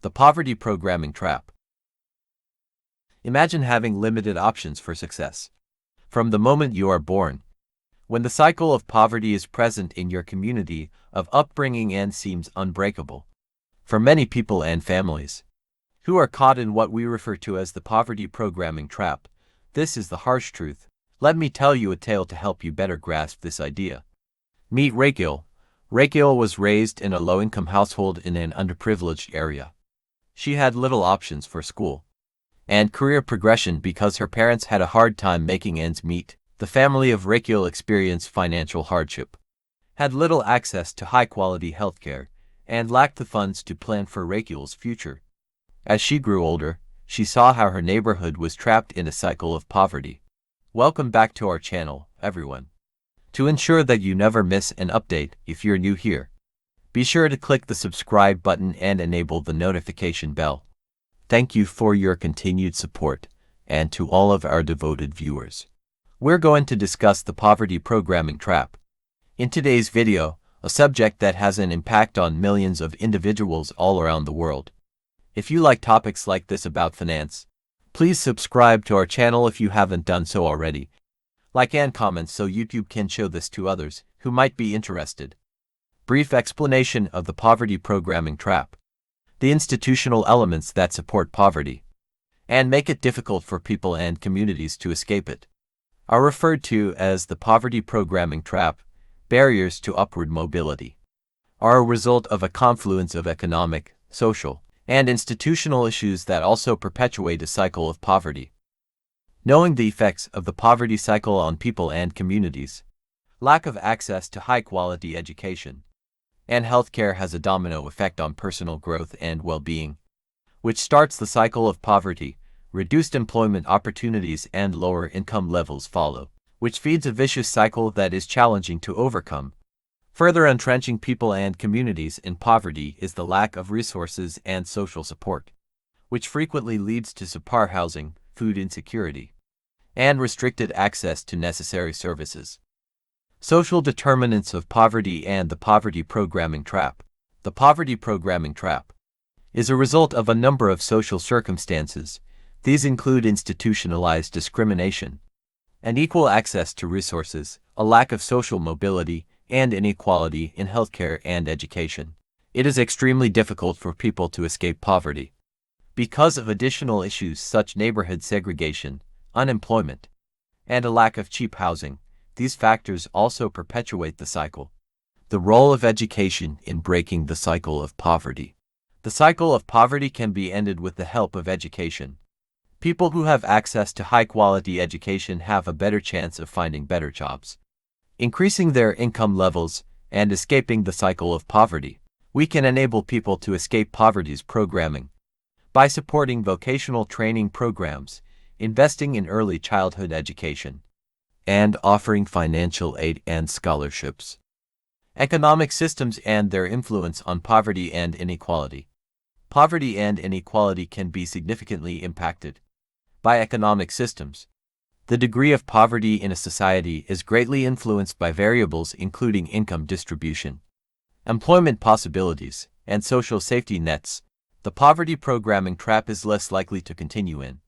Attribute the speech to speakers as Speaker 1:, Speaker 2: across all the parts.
Speaker 1: The poverty programming trap. Imagine having limited options for success. From the moment you are born, when the cycle of poverty is present in your community of upbringing and seems unbreakable. For many people and families who are caught in what we refer to as the poverty programming trap, this is the harsh truth. Let me tell you a tale to help you better grasp this idea. Meet Rachel. Rachel was raised in a low-income household in an underprivileged area. She had little options for school and career progression because her parents had a hard time making ends meet. The family of Rachel experienced financial hardship, had little access to high-quality healthcare, and lacked the funds to plan for Rachel's future. As she grew older, she saw how her neighborhood was trapped in a cycle of poverty. Welcome back to our channel, everyone. To ensure that you never miss an update if you're new here, be sure to click the subscribe button and enable the notification bell. Thank you for your continued support, and to all of our devoted viewers. We're going to discuss the poverty programming trap. In today's video, a subject that has an impact on millions of individuals all around the world. If you like topics like this about finance, please subscribe to our channel if you haven't done so already. Like and comment so YouTube can show this to others who might be interested. Brief explanation of the poverty programming trap. The institutional elements that support poverty and make it difficult for people and communities to escape it are referred to as the poverty programming trap. Barriers to upward mobility are a result of a confluence of economic, social, and institutional issues that also perpetuate a cycle of poverty. Knowing the effects of the poverty cycle on people and communities, lack of access to high-quality education and healthcare has a domino effect on personal growth and well-being, which starts the cycle of poverty. Reduced employment opportunities and lower income levels follow, which feeds a vicious cycle that is challenging to overcome. Further entrenching people and communities in poverty is the lack of resources and social support, which frequently leads to subpar housing, food insecurity, and restricted access to necessary services. Social determinants of poverty and the poverty programming trap. The poverty programming trap is a result of a number of social circumstances. These include institutionalized discrimination, unequal access to resources, a lack of social mobility, and inequality in healthcare and education. It is extremely difficult for people to escape poverty because of additional issues such as neighborhood segregation, unemployment, and a lack of cheap housing. These factors also perpetuate the cycle. The role of education in breaking the cycle of poverty. The cycle of poverty can be ended with the help of education. People who have access to high-quality education have a better chance of finding better jobs, increasing their income levels, and escaping the cycle of poverty. We can enable people to escape poverty's programming by supporting vocational training programs, investing in early childhood education, and offering financial aid and scholarships. Economic systems and their influence on poverty and inequality. Poverty and inequality can be significantly impacted by economic systems. The degree of poverty in a society is greatly influenced by variables including income distribution, employment possibilities, and social safety nets. The poverty programming trap is less likely to continue in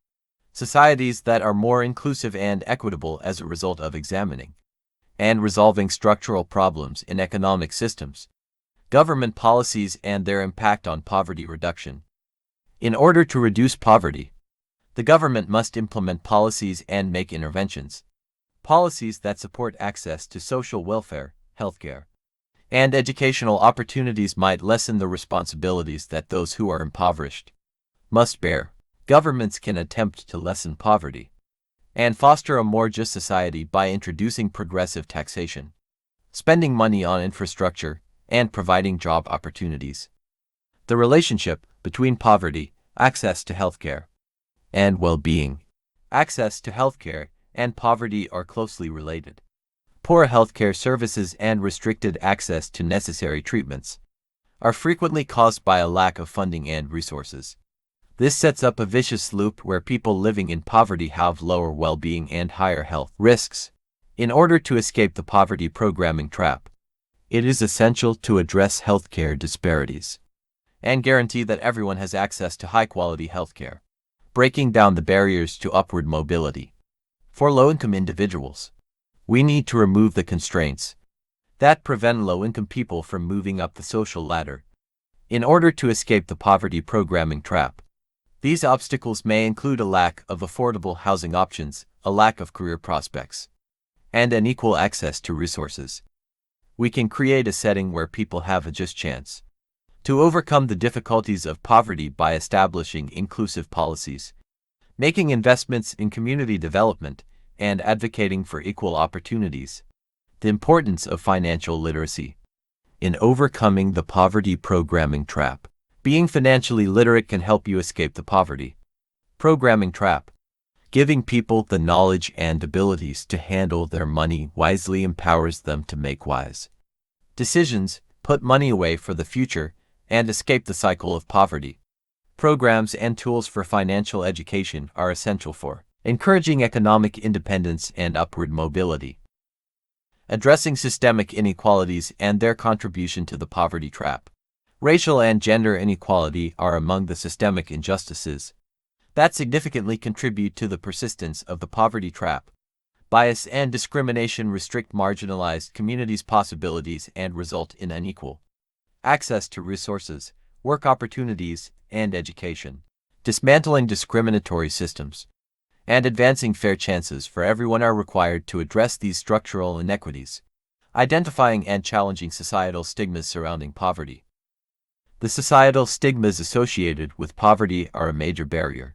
Speaker 1: societies that are more inclusive and equitable as a result of examining and resolving structural problems in economic systems, government policies, and their impact on poverty reduction. In order to reduce poverty, the government must implement policies and make interventions. Policies that support access to social welfare, healthcare, and educational opportunities might lessen the responsibilities that those who are impoverished must bear. Governments can attempt to lessen poverty and foster a more just society by introducing progressive taxation, spending money on infrastructure, and providing job opportunities. The relationship between poverty, access to healthcare, and well-being. Access to healthcare and poverty are closely related. Poor healthcare services and restricted access to necessary treatments are frequently caused by a lack of funding and resources. This sets up a vicious loop where people living in poverty have lower well-being and higher health risks. In order to escape the poverty programming trap, it is essential to address healthcare disparities and guarantee that everyone has access to high-quality healthcare, breaking down the barriers to upward mobility. For low-income individuals, we need to remove the constraints that prevent low-income people from moving up the social ladder. In order to escape the poverty programming trap, these obstacles may include a lack of affordable housing options, a lack of career prospects, and unequal access to resources. We can create a setting where people have a just chance to overcome the difficulties of poverty by establishing inclusive policies, making investments in community development, and advocating for equal opportunities. The importance of financial literacy in overcoming the poverty programming trap. Being financially literate can help you escape the poverty programming trap. Giving people the knowledge and abilities to handle their money wisely empowers them to make wise decisions, put money away for the future, and escape the cycle of poverty. Programs and tools for financial education are essential for encouraging economic independence and upward mobility. Addressing systemic inequalities and their contribution to the poverty trap. Racial and gender inequality are among the systemic injustices that significantly contribute to the persistence of the poverty trap. Bias and discrimination restrict marginalized communities' possibilities and result in unequal access to resources, work opportunities, and education. Dismantling discriminatory systems and advancing fair chances for everyone are required to address these structural inequities. Identifying and challenging societal stigmas surrounding poverty. The societal stigmas associated with poverty are a major barrier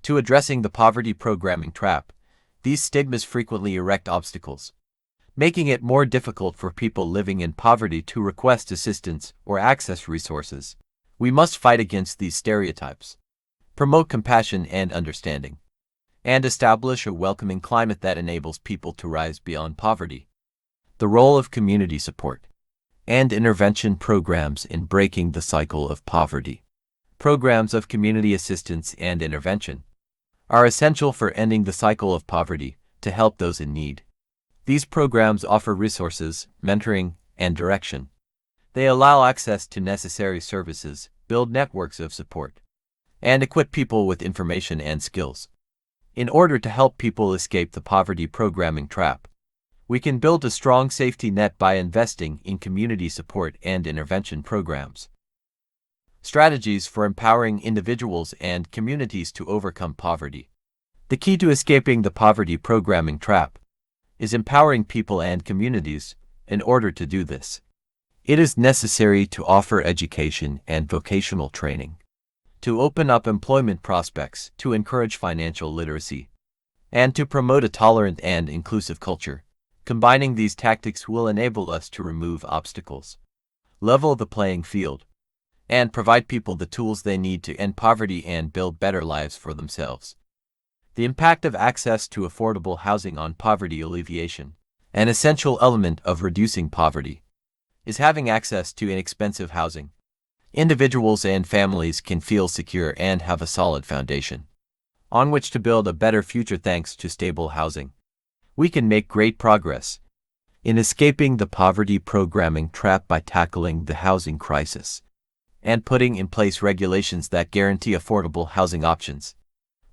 Speaker 1: to addressing the poverty programming trap. These stigmas frequently erect obstacles, making it more difficult for people living in poverty to request assistance or access resources. We must fight against these stereotypes, promote compassion and understanding, and establish a welcoming climate that enables people to rise beyond poverty. The role of community support and intervention programs in breaking the cycle of poverty. Programs of community assistance and intervention are essential for ending the cycle of poverty to help those in need. These programs offer resources, mentoring, and direction. They allow access to necessary services, build networks of support, and equip people with information and skills. In order to help people escape the poverty programming trap, we can build a strong safety net by investing in community support and intervention programs. Strategies for empowering individuals and communities to overcome poverty. The key to escaping the poverty programming trap is empowering people and communities. In order to do this, it is necessary to offer education and vocational training, to open up employment prospects, to encourage financial literacy, and to promote a tolerant and inclusive culture. Combining these tactics will enable us to remove obstacles, level the playing field, and provide people the tools they need to end poverty and build better lives for themselves. The impact of access to affordable housing on poverty alleviation. An essential element of reducing poverty is having access to inexpensive housing. Individuals and families can feel secure and have a solid foundation on which to build a better future thanks to stable housing. We can make great progress in escaping the poverty programming trap by tackling the housing crisis and putting in place regulations that guarantee affordable housing options,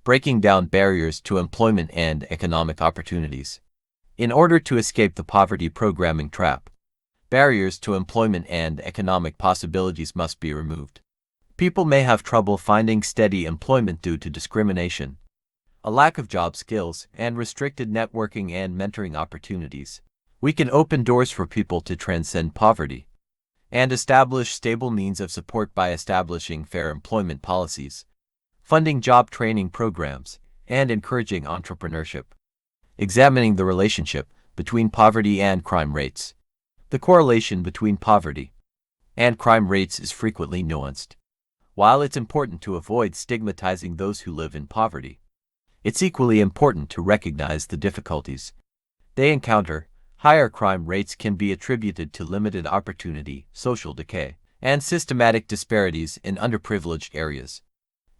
Speaker 1: breaking down barriers to employment and economic opportunities. In order to escape the poverty programming trap, barriers to employment and economic possibilities must be removed. People may have trouble finding steady employment due to discrimination, a lack of job skills, and restricted networking and mentoring opportunities. We can open doors for people to transcend poverty and establish stable means of support by establishing fair employment policies, funding job training programs, and encouraging entrepreneurship. Examining the relationship between poverty and crime rates. The correlation between poverty and crime rates is frequently nuanced. While it's important to avoid stigmatizing those who live in poverty, it's equally important to recognize the difficulties they encounter. Higher crime rates can be attributed to limited opportunity, social decay, and systematic disparities in underprivileged areas.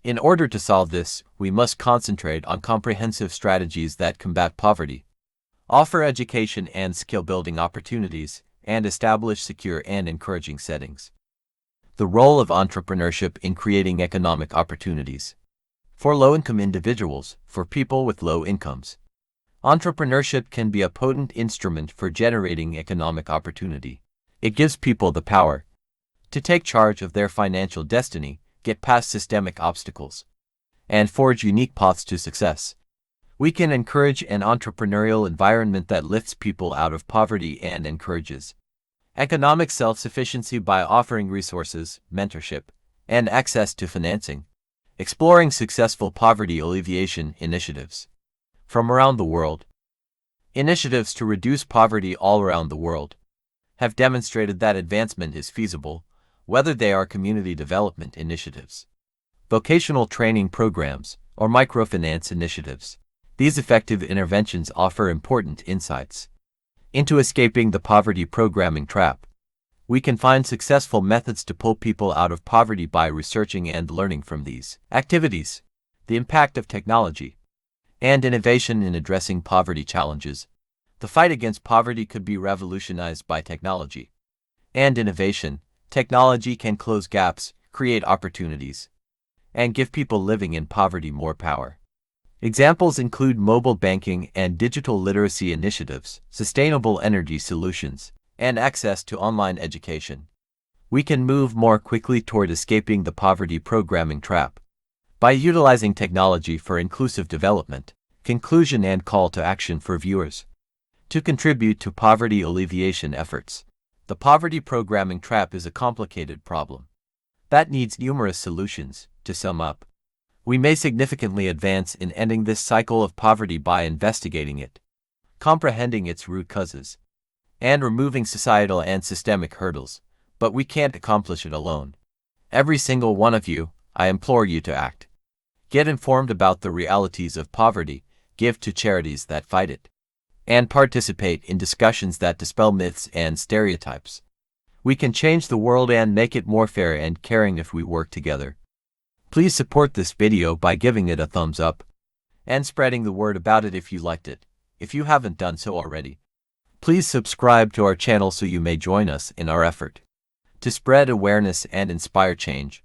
Speaker 1: In order to solve this, we must concentrate on comprehensive strategies that combat poverty, offer education and skill-building opportunities, and establish secure and encouraging settings The role of entrepreneurship in creating economic opportunities. For low-income individuals, for people with low incomes, entrepreneurship can be a potent instrument for generating economic opportunity. It gives people the power to take charge of their financial destiny, get past systemic obstacles, and forge unique paths to success. We can encourage an entrepreneurial environment that lifts people out of poverty and encourages economic self-sufficiency by offering resources, mentorship, and access to financing. Exploring successful poverty alleviation initiatives from around the world. Initiatives to reduce poverty all around the world have demonstrated that advancement is feasible, whether they are community development initiatives, vocational training programs, or microfinance initiatives. These effective interventions offer important insights into escaping the poverty programming trap. We can find successful methods to pull people out of poverty by researching and learning from these activities. The impact of technology and innovation in addressing poverty challenges. The fight against poverty could be revolutionized by technology and innovation. Technology can close gaps, create opportunities, and give people living in poverty more power. Examples include mobile banking and digital literacy initiatives, sustainable energy solutions, and access to online education. We can move more quickly toward escaping the poverty programming trap by utilizing technology for inclusive development. Conclusion and call to action for viewers to contribute to poverty alleviation efforts. The poverty programming trap is a complicated problem that needs numerous solutions. To sum up, we may significantly advance in ending this cycle of poverty by investigating it, comprehending its root causes, and removing societal and systemic hurdles, but we can't accomplish it alone. Every single one of you, I implore you to act. Get informed about the realities of poverty, give to charities that fight it, and participate in discussions that dispel myths and stereotypes. We can change the world and make it more fair and caring if we work together. Please support this video by giving it a thumbs up and spreading the word about it if you liked it. If you haven't done so already, please subscribe to our channel so you may join us in our effort to spread awareness and inspire change.